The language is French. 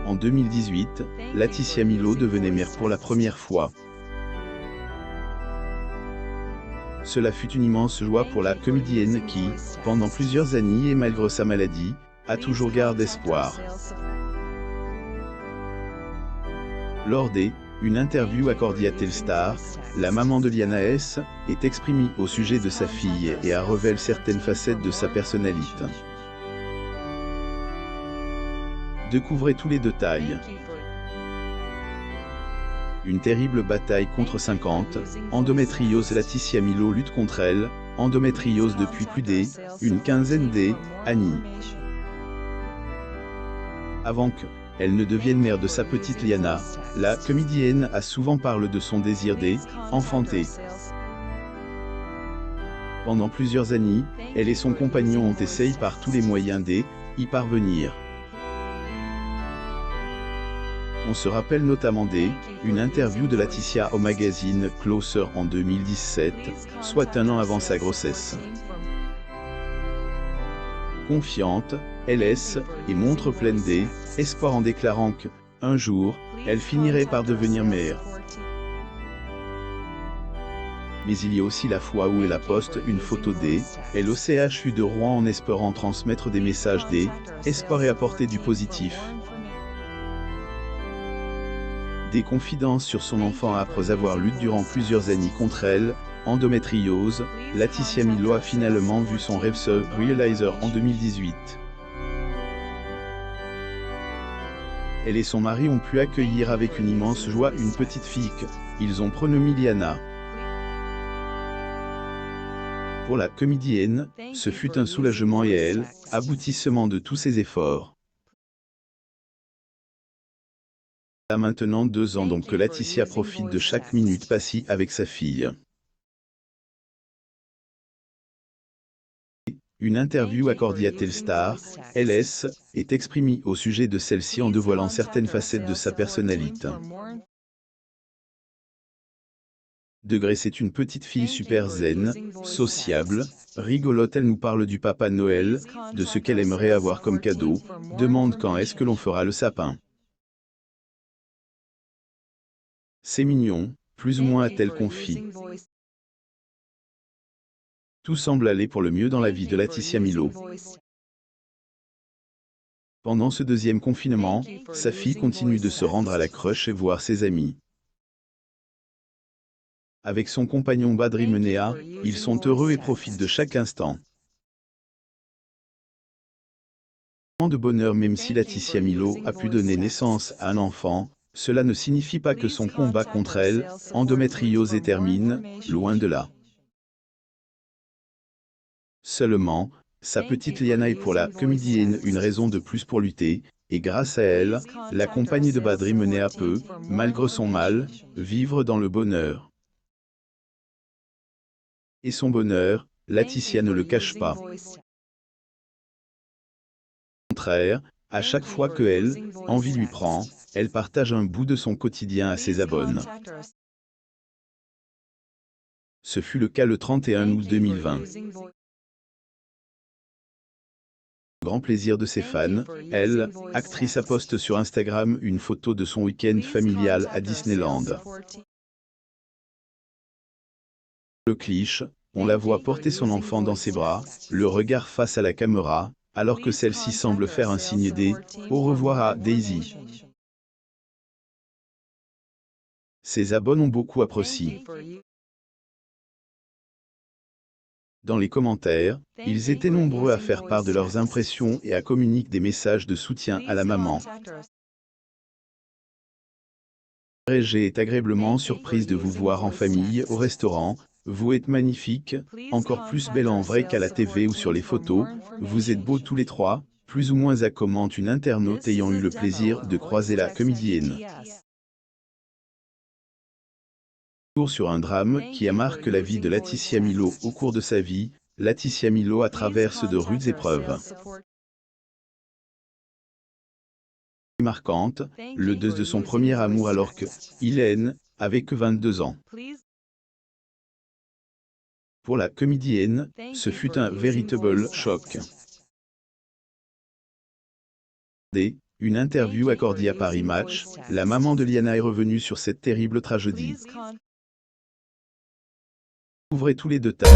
En 2018, Laetitia Milo devenait mère pour la première fois. Cela fut une immense joie pour la comédienne qui, pendant plusieurs années et malgré sa maladie, a toujours gardé espoir. Lors une interview accordée à Telstar, la maman de Liana S. est exprimée au sujet de sa fille et a révélé certaines facettes de sa personnalité. Découvrez tous les détails. Une terrible bataille contre 50, endométriose. Laetitia Milo lutte contre elle, endométriose depuis plus d'une quinzaine d'années. Avant qu'elle ne devienne mère de sa petite Liana, la comédienne a souvent parlé de son désir d'enfanter. Pendant plusieurs années, elle et son compagnon ont essayé par tous les moyens d'y parvenir. On se rappelle notamment d'une interview de Laetitia au magazine Closer en 2017, soit un an avant sa grossesse. Confiante, elle et montre pleine d'espoir en déclarant que, un jour, elle finirait par devenir mère. Mais il y a aussi la fois où elle a posté une photo elle au CHU de Rouen en espérant transmettre des messages d'espoir et apporter du positif. Des confidences sur son enfant après avoir lutté durant plusieurs années contre elle, endométriose, Laetitia Milo a finalement vu son rêve se réaliser en 2018. Elle et son mari ont pu accueillir avec une immense joie une petite fille qu'ils ont prénommée Liana. Pour la comédienne, ce fut un soulagement et aboutissement de tous ses efforts. Il y a maintenant 2 ans donc que Laetitia profite de chaque minute passée avec sa fille. Une interview accordée à Telstar, elle est exprimée au sujet de celle-ci en dévoilant certaines facettes de sa personnalité. C'est une petite fille super zen, sociable, rigolote. Elle nous parle du Papa Noël, de ce qu'elle aimerait avoir comme cadeau, demande quand est-ce que l'on fera le sapin. C'est mignon, plus ou moins a-t-elle confié. Tout semble aller pour le mieux dans la vie de Laetitia Milo. Pendant ce deuxième confinement, sa fille continue de se rendre à la crèche et voir ses amis. Avec son compagnon Badri Menea, ils sont heureux et profitent de chaque instant. De bonheur. Même si Laetitia Milo a pu donner naissance à un enfant, cela ne signifie pas que son combat contre elle, endométriose, est terminé, loin de là. Seulement, sa petite Liana est pour la comédienne une raison de plus pour lutter, et grâce à elle, la compagne de Badri Menea peut, malgré son mal, vivre dans le bonheur. Et son bonheur, Laetitia ne le cache pas. Au contraire, à chaque fois que envie lui prend, elle partage un bout de son quotidien à ses abonnés. Ce fut le cas le 31 août 2020. Grand plaisir de ses fans, actrice, a posté sur Instagram une photo de son week-end familial à Disneyland. Le cliché, on la voit porter son enfant dans ses bras, le regard face à la caméra, alors que celle-ci semble faire un signe au revoir à Daisy. Ses abonnés ont beaucoup apprécié. Dans les commentaires, ils étaient nombreux à faire part de leurs impressions et à communiquer des messages de soutien à la maman. J'ai été agréablement surprise de vous voir en famille au restaurant. Vous êtes magnifique, encore plus belle en vrai qu'à la TV ou sur les photos. Vous êtes beaux tous les trois, plus ou moins, a commenté une internaute ayant eu le plaisir de croiser la comédienne. Sur un drame qui a marqué la vie de Laetitia Milo au cours de sa vie. Laetitia Milo a traversé de rudes épreuves marquante, le deuil de son premier amour alors que Hélène avait que 22 ans. Pour la comédienne, ce fut un véritable choc. Une interview accordée à Paris Match, la maman de Liana est revenue sur cette terrible tragédie. Ouvrez tous les détails.